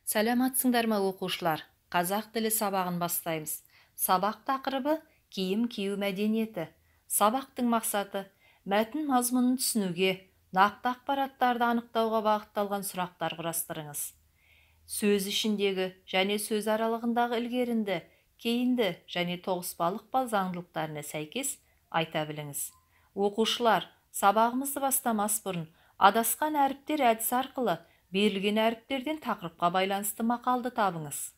Сәлематсыңдар ма оқушылар? Қазақ тілі сабағын бастаймыз. Сабақ тақырыбы киім кию мәдениеті. Сабақтың мақсаты мәтін мазмұнын түсінуге, нақты ақпараттарды анықтауға бағытталған сұрақтар құрастырыңыз. Сөз ішіндегі және сөз аралығындағы ілгерінді, кейінді және тоғыспалық заңдылықтарына сәйкес айта біліңіз. Оқушылар, сабағымызды бастамас бұрын адасқан әріптер әдісі арқылы берілген әріптерден тақырыпқа байланысты мақалды табыңыз.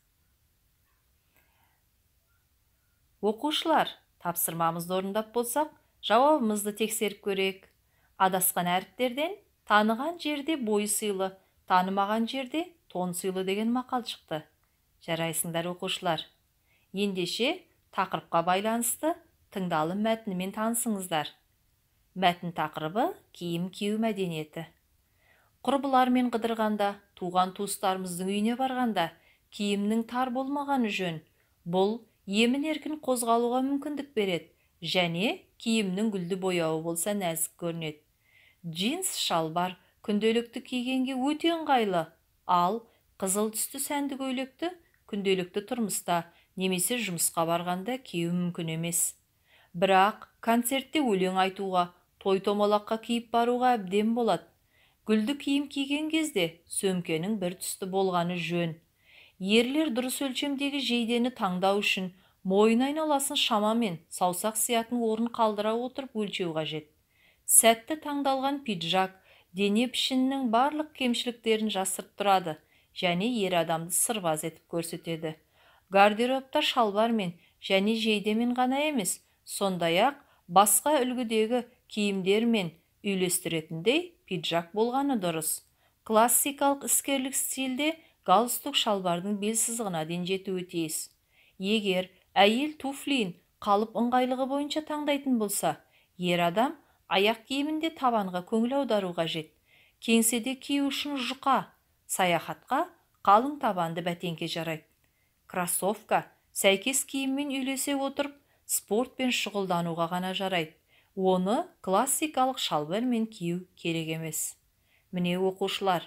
Оқушылар, тапсырмамызды орындап болсақ, жауабымызды тексеріп көрейік. Адасқан әріптерден таныған жерде бой сыйлы, танымаған жерде тон сыйлы деген мақал шықты. Жарайсыңдар оқушылар. Ендеше тақырыпқа байланысты тыңдалым мәтінімен танысыңыздар. Мәтін тақырыбы киім кию мәдениеті. Құрбылармен қыдырғанда, туған туыстарымыздың үйіне барғанда, киімнің тар болмағаны жөн. Бұл емін-еркін қозғалуға мүмкіндік береді, және киімнің гүлді бояуы болса нәзік көрінеді. Джинс шалбар күнделікті кигенге өте ыңғайлы, ал қызыл түсті сәнді көйлекті күнделікті тұрмыста немесе жұмысқа барғанда кию мүмкін емес. Бірақ концертте өлең айтуға, той-томалаққа киіп баруға әбден болады. Гүлді киім киген кезде сөмкенің бір түсті болғаны жөн. Ерлер дұрыс өлшемдегі жейдені таңдау үшін мойын айналасын шамамен саусақ сиятын орын қалдыра отырып өлшеу қажет. Сәтті таңдалған пиджак дене пішінінің барлық кемшіліктерін жасырып тұрады және ер адамды сырбаз етіп көрсетеді. Гардеробта шалбармен және жейдемен ғана емес, сондай-ақ басқа үлгідегі киімдермен үйлестіретіндей пиджак болғаны дұрыс. Классикалық іскерлік стильде галстук шалбардың бел сызығына дейін жетуі тиіс. Егер әйел туфлиін қалып ыңғайлығы бойынша таңдайтын болса, ер адам аяқ киімінде табанға көңіл аудару қажет. Кеңседе кию үшін жұқа, саяхатқа қалың табанды бәтеңке жарайды. Кроссовка сәйкес киіммен үйлесе отырып спортпен шұғылдануға ғана жарайды. Оны классикалық шалбармен кию керек емес. Міне оқушылар,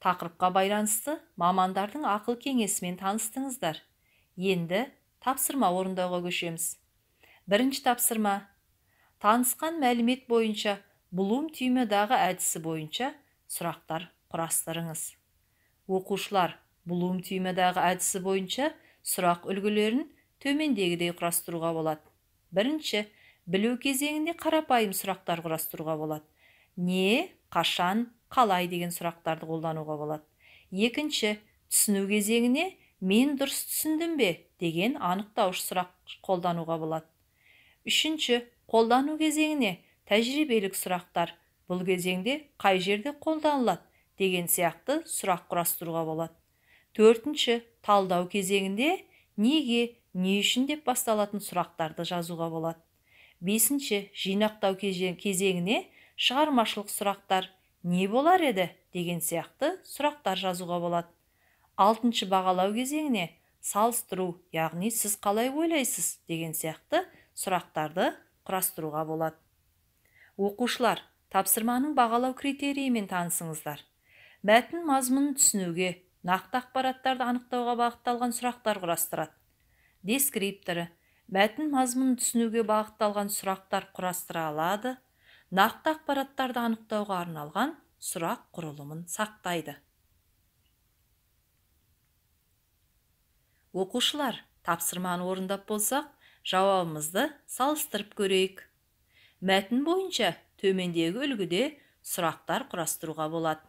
тақырыпқа байланысты мамандардың ақыл кеңесімен таныстыңыздар. Енді тапсырма орындауға көшеміз. Бірінші тапсырма. Танысқан мәлімет бойынша Блум түймедағы әдісі бойынша сұрақтар құрастырыңыз. Оқушылар, Блум түймедағы әдісі бойынша сұрақ үлгілерін төмендегідей құрастыруға болады. Бірінші, білу кезеңінде қарапайым сұрақтар құрастыруға болады. Не, қашан, қалай деген сұрақтарды қолдануға болады. Екінші, түсіну кезеңіне мен дұрыс түсіндім бе деген анықтауыш сұрақ қолдануға болады. Үшінші, қолдану кезеңіне тәжірибелік сұрақтар, бұл кезеңде қай жерде қолданылады деген сияқты сұрақ құрастыруға болады. Төртінші, талдау кезеңінде неге, не үшін деп басталатын сұрақтарды жазуға болады. Бесінші, жинақтау кезеңіне шығармашылық сұрақтар, не болар еді деген сияқты сұрақтар жазуға болады. Алтыншы, бағалау кезеңіне салыстыру, яғни сіз қалай ойлайсыз деген сияқты сұрақтарды құрастыруға болады. Оқушылар, тапсырманың бағалау критерийімен танысыңыздар. Мәтін мазмұнын түсінуге, нақты ақпараттарды анықтауға бағытталған сұрақтар құрастырады. Дескрипторы мәтін мазмұнын түсінуге бағытталған сұрақтар құрастыра алады, нақты ақпараттарды анықтауға арналған сұрақ құрылымын сақтайды. Оқушылар, тапсырманы орындап болсақ, жауабымызды салыстырып көрейік. Мәтін бойынша төмендегі үлгіде сұрақтар құрастыруға болады.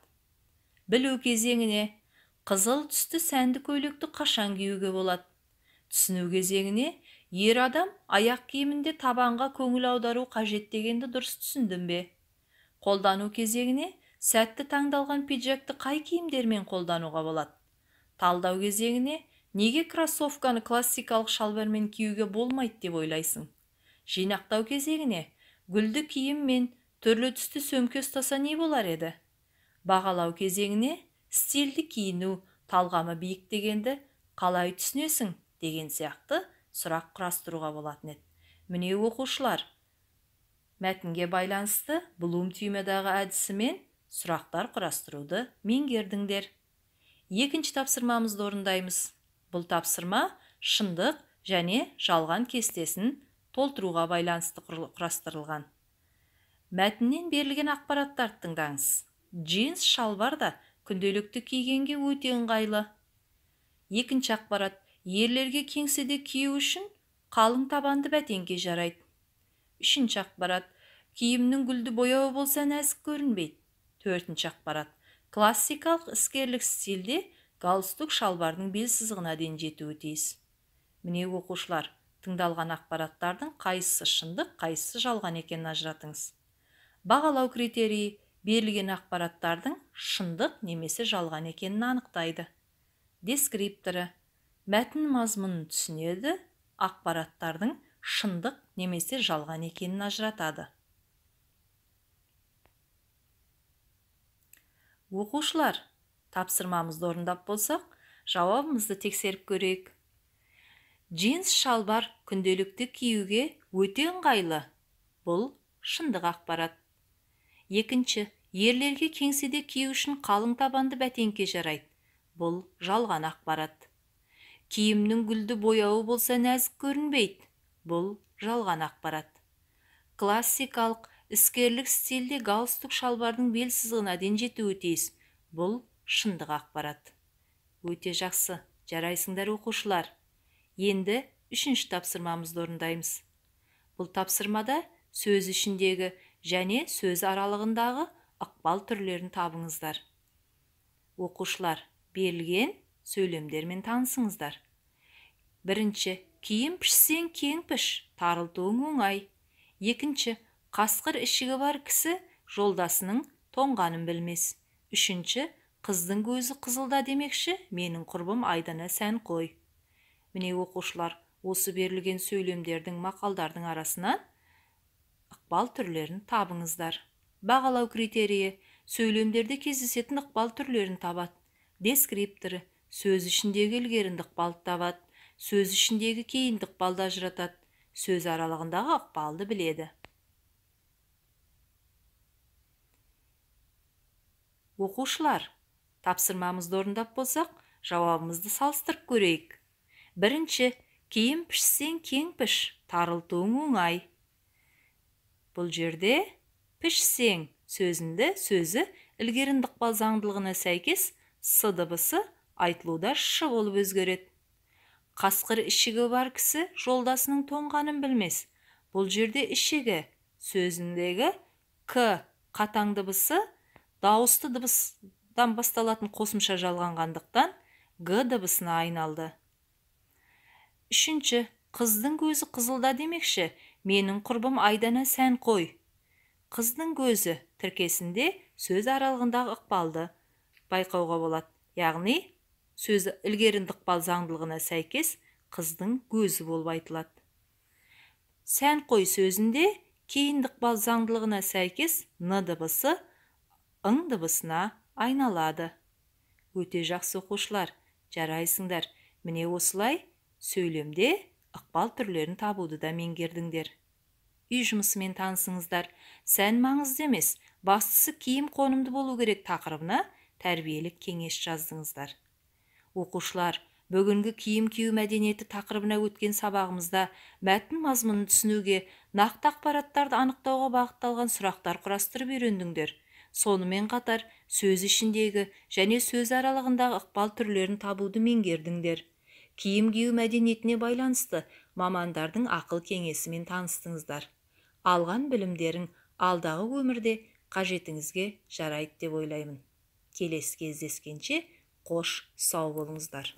Білу кезеңіне қызыл түсті сәнді көйлекті қашан киюге болады. Түсіну кезеңіне ер адам аяқ киімінде табанға көңіл аудару қажет дегенді дұрыс түсіндім бе? Қолдану кезеңіне сәтті таңдалған пиджакты қай киімдермен қолдануға болады? Талдау кезеңіне неге кроссовканы классикалық шалбармен киюге болмайды деп ойлайсың? Жинақтау кезеңіне гүлді киім мен түрлі түсті сөмке ұстаса не болар еді? Бағалау кезеңіне стильді киіну, талғамы биік дегенді қалай түсінесің деген сияқты сұрақ құрастыруға болатын еді. Міне оқушылар, мәтінге байланысты Блум түймедағы әдісімен сұрақтар құрастыруды меңгердіңдер. Екінші тапсырмамызды орындаймыз. Бұл тапсырма шындық және жалған кестесін толтыруға байланысты құрастырылған. Мәтіннен берілген ақпараттарды тыңдаңыз. Джинс шалбар да күнделікті кигенге өте ыңғайлы. Екінші ақпарат: ерлерге кеңседе кию үшін қалың табанды бәтеңке жарайды. Үшінші ақпарат: киімнің гүлді бояуы болса нәзік көрінбейді. Төртінші ақпарат: классикалық іскерлік стильде галстук шалбардың бел сызығына дейін жетуі тиіс. Міне оқушылар, тыңдалған ақпараттардың қайсысы шындық, қайсысы жалған екенін ажыратыңыз. Бағалау критерийі берілген ақпараттардың шындық немесе жалған екенін анықтайды. Дескрипторы: мәтін мазмұнын түсінеді, ақпараттардың шындық немесе жалған екенін ажыратады. Оқушылар, тапсырмамызды орындап болсақ, жауабымызды тексеріп көрейік. Джинс шалбар күнделікті киюге өте ыңғайлы. Бұл шындық ақпарат. Екінші, ерлерге кеңседе кию үшін қалың табанды бәтеңке жарайды. Бұл жалған ақпарат. Киімнің гүлді бояуы болса нәзік көрінбейді. Бұл жалған ақпарат. Классикалық іскерлік стильде галстук шалбардың бел сызығына дейін жетуі тиіс. Бұл шындық ақпарат. Өте жақсы, жарайсыңдар оқушылар. Енді үшінші тапсырмамызды орындаймыз. Бұл тапсырмада сөз ішіндегі және сөз аралығындағы ықпал түрлерін табыңыздар. Оқушылар, берілген сөйлемдермен танысыңыздар. Бірінші, киім пішсең кең піш, тарылтуың оңай. Екінші, қасқыр ішігі бар кісі жолдасының тоңғанын білмес. Үшінші, қыздың көзі қызылда демекші, менің құрбым айдана сән қой. Міне оқушылар, осы берілген сөйлемдердің мақалдардың арасынан ықпал түрлерін табыңыздар. Бағалау критерийі: сөйлемдерде кездесетін ықпал түрлерін табады. Дескрипторы: сөз ішіндегі ілгерінді ықпалды табады, сөз ішіндегі кейінді ықпалды ажыратады, сөз аралығындағы ықпалды біледі. Оқушылар, тапсырмамызды орындап болсақ, жауабымызды салыстырып көрейік. Бірінші, киім пішсең кең піш, тарылтуың оңай. Бұл жерде пішсең сөзі ілгерінді ықпал заңдылығына сәйкес с дыбысы айтылуда ш болып өзгереді. Қасқыр ішігі бар кісі жолдасының тоңғанын білмес. Бұл жерде ішігі сөзіндегі к қатаң дыбысы дауысты дыбыстан басталатын қосымша жалғанғандықтан г дыбысына айналды. Үшінші, қыздың көзі қызылда демекші, менің құрбым айдана сән қой. Қыздың көзі тіркесінде сөз аралығындағы ықпалды байқауға болады. Яғни, сөзі ілгерінді ықпал заңдылығына сәйкес қыздың көзі болып айтылады. Сән қой сөзінде кейінді ықпал заңдылығына сәйкес н дыбысы ың дыбысына айналады. Өте жақсы оқушылар, жарайсыңдар. Міне осылай сөйлемде ықпал түрлерін табуды да меңгердіңдер. Үй жұмысымен танысыңыздар. Сән маңызды емес, бастысы киім қонымды болу керек тақырыбына тәрбиелік кеңес жаздыңыздар. Оқушылар, бүгінгі киім кию мәдениеті тақырыбына өткен сабағымызда мәтін мазмұнын түсінуге, нақты ақпараттарды анықтауға бағытталған сұрақтар құрастырып үйрендіңдер. Сонымен қатар сөз ішіндегі және сөз аралығындағы ықпал түрлерін табуды меңгердіңдер. Киім кию мәдениетіне байланысты мамандардың ақыл кеңесімен таныстыңыздар. Алған білімдерің алдағы өмірде қажетіңізге жарайды деп ойлаймын. Келесі кездескенше қош сау болыңыздар.